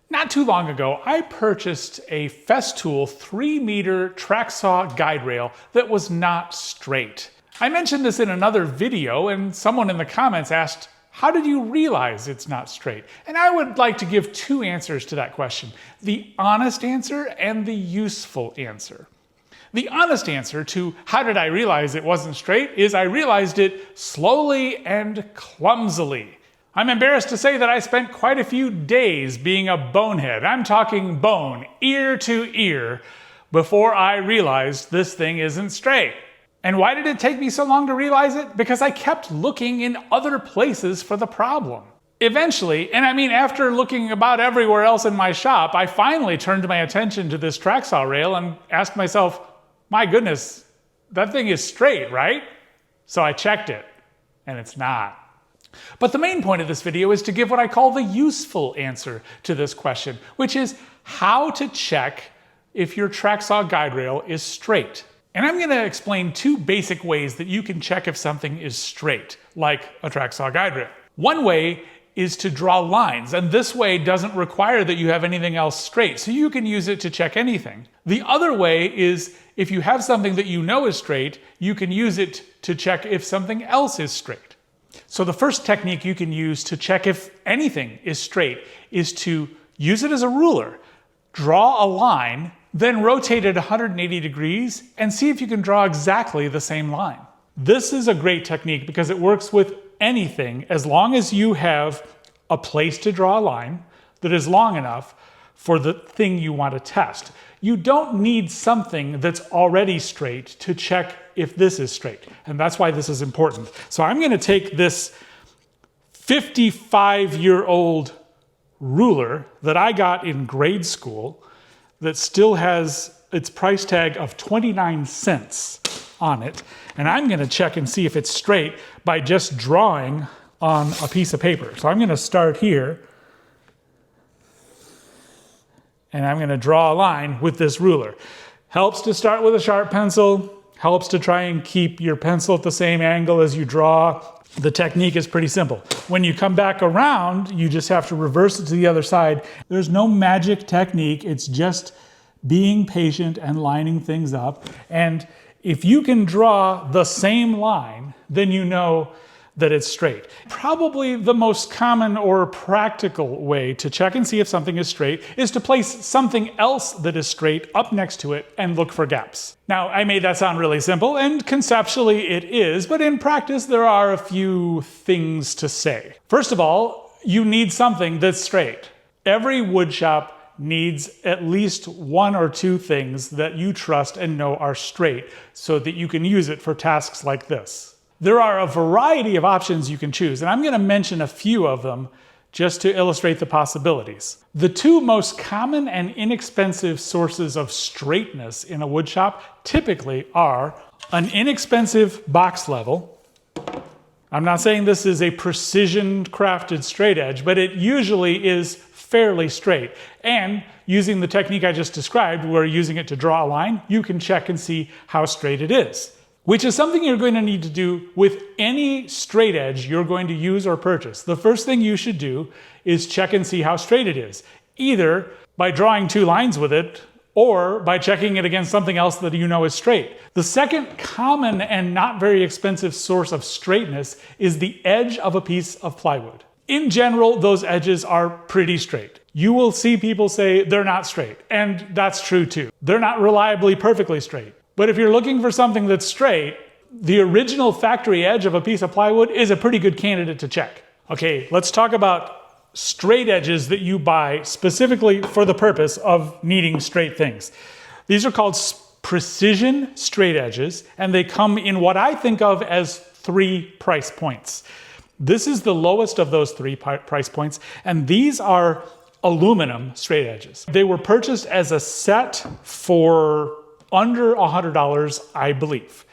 Not too long ago, I purchased a Festool 3-meter track saw guide rail that was not straight. I mentioned this in another video, and someone in the comments asked, how did you realize it's not straight? And I would like to give two answers to that question: the honest answer and the useful answer. The honest answer to how did I realize it wasn't straight is I realized it slowly and clumsily. I'm embarrassed to say that I spent quite a few days being a bonehead. I'm talking bone, ear to ear, before I realized this thing isn't straight. And why did it take me so long to realize it? Because I kept looking in other places for the problem. Eventually, and I mean after looking about everywhere else in my shop, I finally turned my attention to this track saw rail and asked myself, my goodness, that thing is straight, right? So I checked it, and it's not. But the main point of this video is to give what I call the useful answer to this question, which is how to check if your track saw guide rail is straight. And I'm going to explain two basic ways that you can check if something is straight, like a track saw guide rail. One way is to draw lines, and this way doesn't require that you have anything else straight, so you can use it to check anything. The other way is if you have something that you know is straight, you can use it to check if something else is straight. So the first technique you can use to check if anything is straight is to use it as a ruler. Draw a line, then rotate it 180 degrees and see if you can draw exactly the same line. This is a great technique because it works with anything as long as you have a place to draw a line that is long enough for the thing you want to test. You don't need something that's already straight to check if this is straight, and that's why this is important. So I'm going to take this 55-year-old ruler that I got in grade school that still has its price tag of 29 cents on it, and I'm going to check and see if it's straight by just drawing on a piece of paper. So I'm going to start here, and I'm going to draw a line with this ruler. Helps to start with a sharp pencil, helps to try and keep your pencil at the same angle as you draw. The technique is pretty simple. When you come back around, you just have to reverse it to the other side. There's no magic technique, it's just being patient and lining things up. And if you can draw the same line, then you know that it's straight. Probably the most common or practical way to check and see if something is straight is to place something else that is straight up next to it and look for gaps. Now, I made that sound really simple, and conceptually it is, but in practice there are a few things to say. First of all, you need something that's straight. Every wood shop needs at least one or two things that you trust and know are straight so that you can use it for tasks like this. There are a variety of options you can choose, and I'm going to mention a few of them just to illustrate the possibilities. The two most common and inexpensive sources of straightness in a wood shop typically are an inexpensive box level. I'm not saying this is a precision crafted straight edge, but it usually is fairly straight. And using the technique I just described, where using it to draw a line, you can check and see how straight it is, which is something you're going to need to do with any straight edge you're going to use or purchase. The first thing you should do is check and see how straight it is, either by drawing two lines with it or by checking it against something else that you know is straight. The second common and not very expensive source of straightness is the edge of a piece of plywood. In general, those edges are pretty straight. You will see people say they're not straight, and that's true too. They're not reliably perfectly straight. But if you're looking for something that's straight, the original factory edge of a piece of plywood is a pretty good candidate to check. Okay, let's talk about straight edges that you buy specifically for the purpose of needing straight things. These are called precision straight edges, and they come in what I think of as 3 price points. This is the lowest of those 3 price points, and these are aluminum straight edges. They were purchased as a set for under $100, I believe,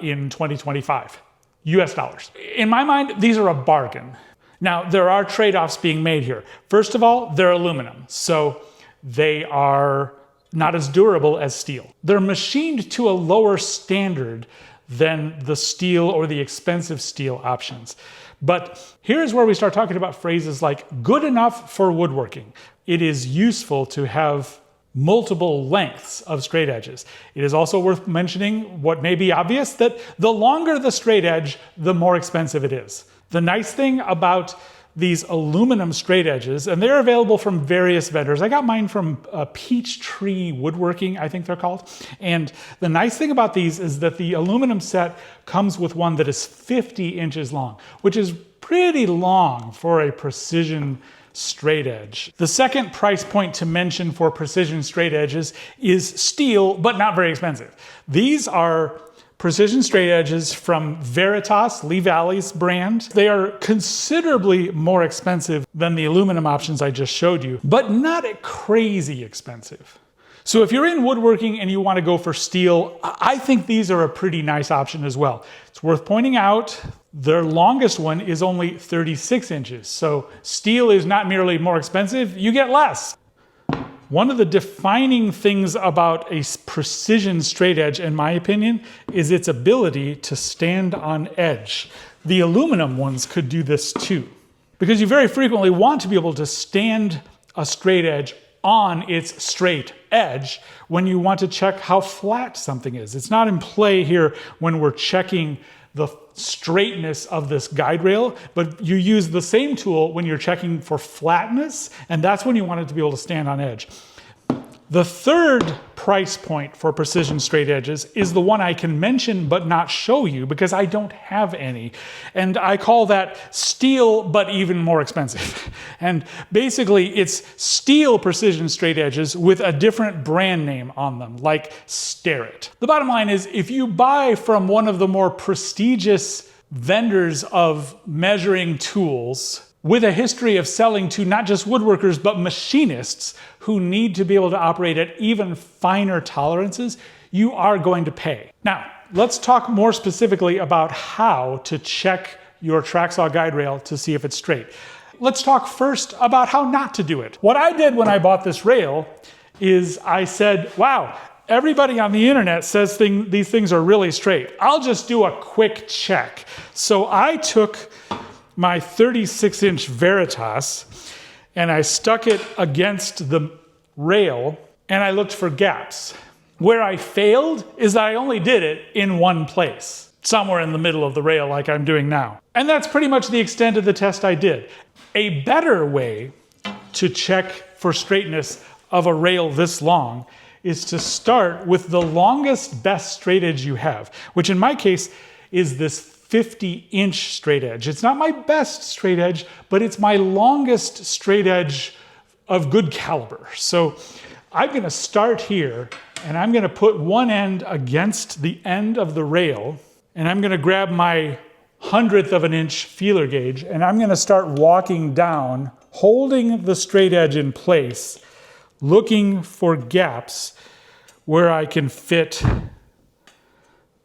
in 2025, US dollars. In my mind, these are a bargain. Now, there are trade-offs being made here. First of all, they're aluminum, so they are not as durable as steel. They're machined to a lower standard than the steel or the expensive steel options. But here's where we start talking about phrases like good enough for woodworking. it is useful to have multiple lengths of straight edges. It is also worth mentioning what may be obvious, that the longer the straight edge, the more expensive it is. The nice thing about these aluminum straight edges, and they're available from various vendors. I got mine from Peachtree Woodworking, I think they're called. And the nice thing about these is that the aluminum set comes with one that is 50 inches long, which is pretty long for a precision straight edge. The second price point to mention for precision straight edges is steel, but not very expensive. These are precision straight edges from Veritas, Lee Valley's brand. They are considerably more expensive than the aluminum options I just showed you, but not crazy expensive. So if you're in woodworking and you want to go for steel, I think these are a pretty nice option as well. It's worth pointing out their longest one is only 36 inches. So steel is not merely more expensive, you get less. One of the defining things about a precision straight edge, in my opinion, is its ability to stand on edge. The aluminum ones could do this too, because you very frequently want to be able to stand a straight edge on its straight edge when you want to check how flat something is. It's not in play here when we're checking the straightness of this guide rail, but you use the same tool when you're checking for flatness, and that's when you want it to be able to stand on edge. The third price point for precision straight edges is the one I can mention but not show you because I don't have any. And I call that steel, but even more expensive. And basically it's steel precision straight edges with a different brand name on them, like Starrett. The bottom line is if you buy from one of the more prestigious vendors of measuring tools, with a history of selling to not just woodworkers, but machinists who need to be able to operate at even finer tolerances, you are going to pay. Now, let's talk more specifically about how to check your track saw guide rail to see if it's straight. Let's talk first about how not to do it. What I did when I bought this rail is I said, wow, everybody on the internet says these things are really straight. I'll just do a quick check. So I took my 36-inch Veritas and I stuck it against the rail and I looked for gaps. Where I failed is that I only did it in one place, somewhere in the middle of the rail like I'm doing now. And that's pretty much the extent of the test I did. A better way to check for straightness of a rail this long is to start with the longest best straight edge you have, which in my case is this 50-inch straight edge. It's not my best straight edge, but it's my longest straight edge of good caliber. So I'm going to start here and I'm going to put one end against the end of the rail and I'm going to grab my 100th of an inch feeler gauge and I'm going to start walking down, holding the straight edge in place, looking for gaps where I can fit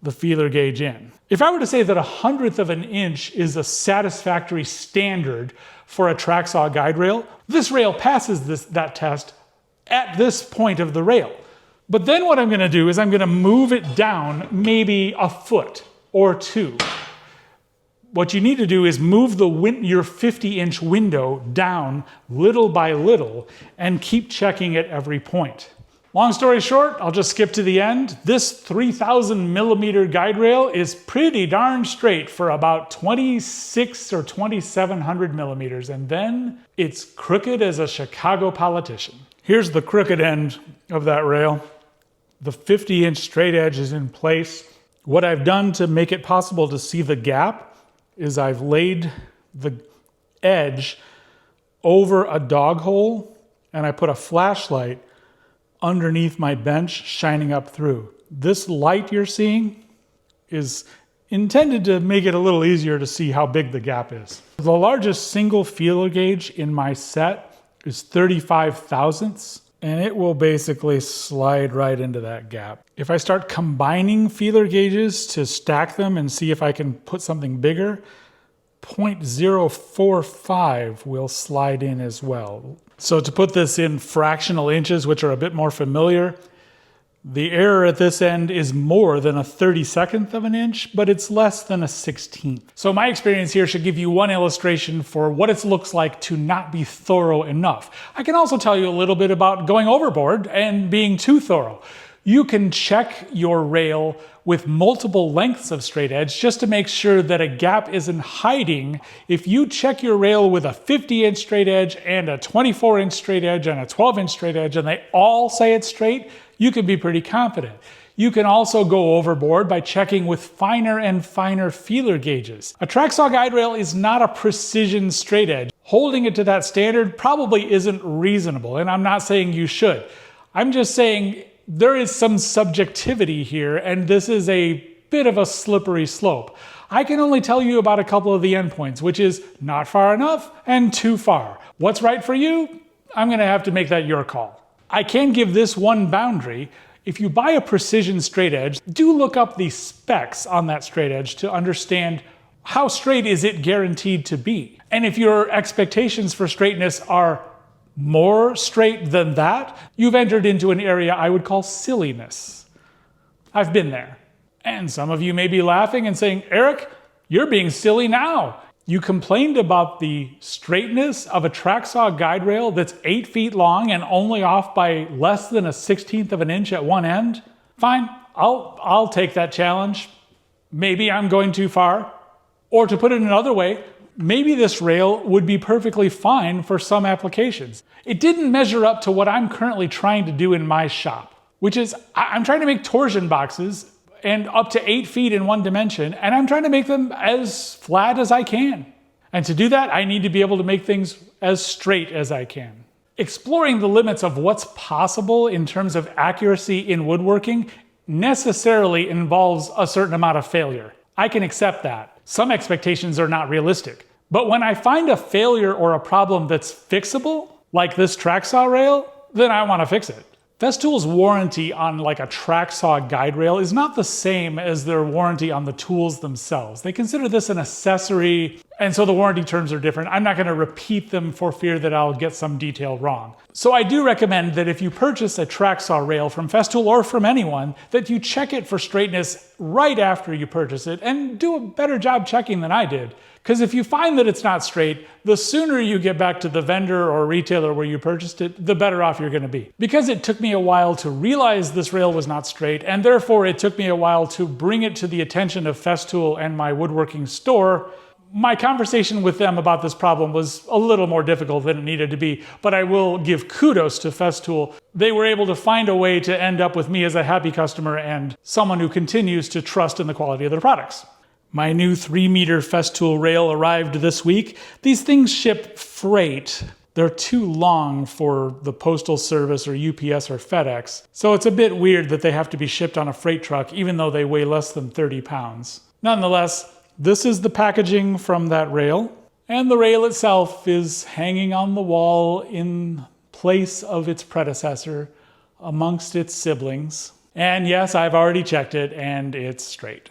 the feeler gauge in. If I were to say that 100th of an inch is a satisfactory standard for a track saw guide rail, this rail passes that test at this point of the rail. But then what I'm going to do is I'm going to move it down maybe a foot or two. What you need to do is move your 50-inch window down little by little and keep checking at every point. Long story short, I'll just skip to the end. This 3,000 millimeter guide rail is pretty darn straight for about 26 or 2,700 millimeters, and then it's crooked as a Chicago politician. Here's the crooked end of that rail. The 50-inch straight edge is in place. What I've done to make it possible to see the gap is I've laid the edge over a dog hole, and I put a flashlight underneath my bench shining up through. This light you're seeing is intended to make it a little easier to see how big the gap is. The largest single feeler gauge in my set is 35 thousandths, and it will basically slide right into that gap. If I start combining feeler gauges to stack them and see if I can put something bigger, 0.045 will slide in as well. So to put this in fractional inches, which are a bit more familiar, The error at this end is more than a 32nd of an inch, but it's less than a 16th. So my experience here should give you one illustration for what it looks like to not be thorough enough. I can also tell you a little bit about going overboard and being too thorough. You can check your rail with multiple lengths of straight edge just to make sure that a gap isn't hiding. If you check your rail with a 50-inch straight edge and a 24-inch straight edge and a 12-inch straight edge and they all say it's straight, you can be pretty confident. You can also go overboard by checking with finer and finer feeler gauges. A track saw guide rail is not a precision straight edge. Holding it to that standard probably isn't reasonable, and I'm not saying you should. I'm just saying there is some subjectivity here, and this is a bit of a slippery slope. I can only tell you about a couple of the endpoints, which is not far enough and too far. What's right for you? I'm gonna have to make that your call. I can give this one boundary. If you buy a precision straight edge, do look up the specs on that straight edge to understand how straight is it guaranteed to be. And if your expectations for straightness are more straight than that, you've entered into an area I would call silliness. I've been there. And some of you may be laughing and saying, Eric, you're being silly now. You complained about the straightness of a track saw guide rail that's 8 feet long and only off by less than a 16th of an inch at one end. Fine, I'll take that challenge. Maybe I'm going too far. Or to put it another way, maybe this rail would be perfectly fine for some applications. It didn't measure up to what I'm currently trying to do in my shop, which is I'm trying to make torsion boxes and up to 8 feet in one dimension, and I'm trying to make them as flat as I can. And to do that, I need to be able to make things as straight as I can. Exploring the limits of what's possible in terms of accuracy in woodworking necessarily involves a certain amount of failure. I can accept that. Some expectations are not realistic. But when I find a failure or a problem that's fixable, like this track saw rail, then I want to fix it. Festool's warranty on like a track saw guide rail is not the same as their warranty on the tools themselves. They consider this an accessory, and so the warranty terms are different. I'm not going to repeat them for fear that I'll get some detail wrong. So I do recommend that if you purchase a track saw rail from Festool or from anyone, that you check it for straightness right after you purchase it and do a better job checking than I did. Because if you find that it's not straight, the sooner you get back to the vendor or retailer where you purchased it, the better off you're going to be. Because it took me a while to realize this rail was not straight, and therefore it took me a while to bring it to the attention of Festool and my woodworking store, my conversation with them about this problem was a little more difficult than it needed to be, but I will give kudos to Festool. They were able to find a way to end up with me as a happy customer and someone who continues to trust in the quality of their products. My new 3-meter Festool rail arrived this week. These things ship freight. They're too long for the Postal Service or UPS or FedEx, so it's a bit weird that they have to be shipped on a freight truck even though they weigh less than 30 pounds. Nonetheless, this is the packaging from that rail, and the rail itself is hanging on the wall in place of its predecessor amongst its siblings. And yes, I've already checked it and it's straight.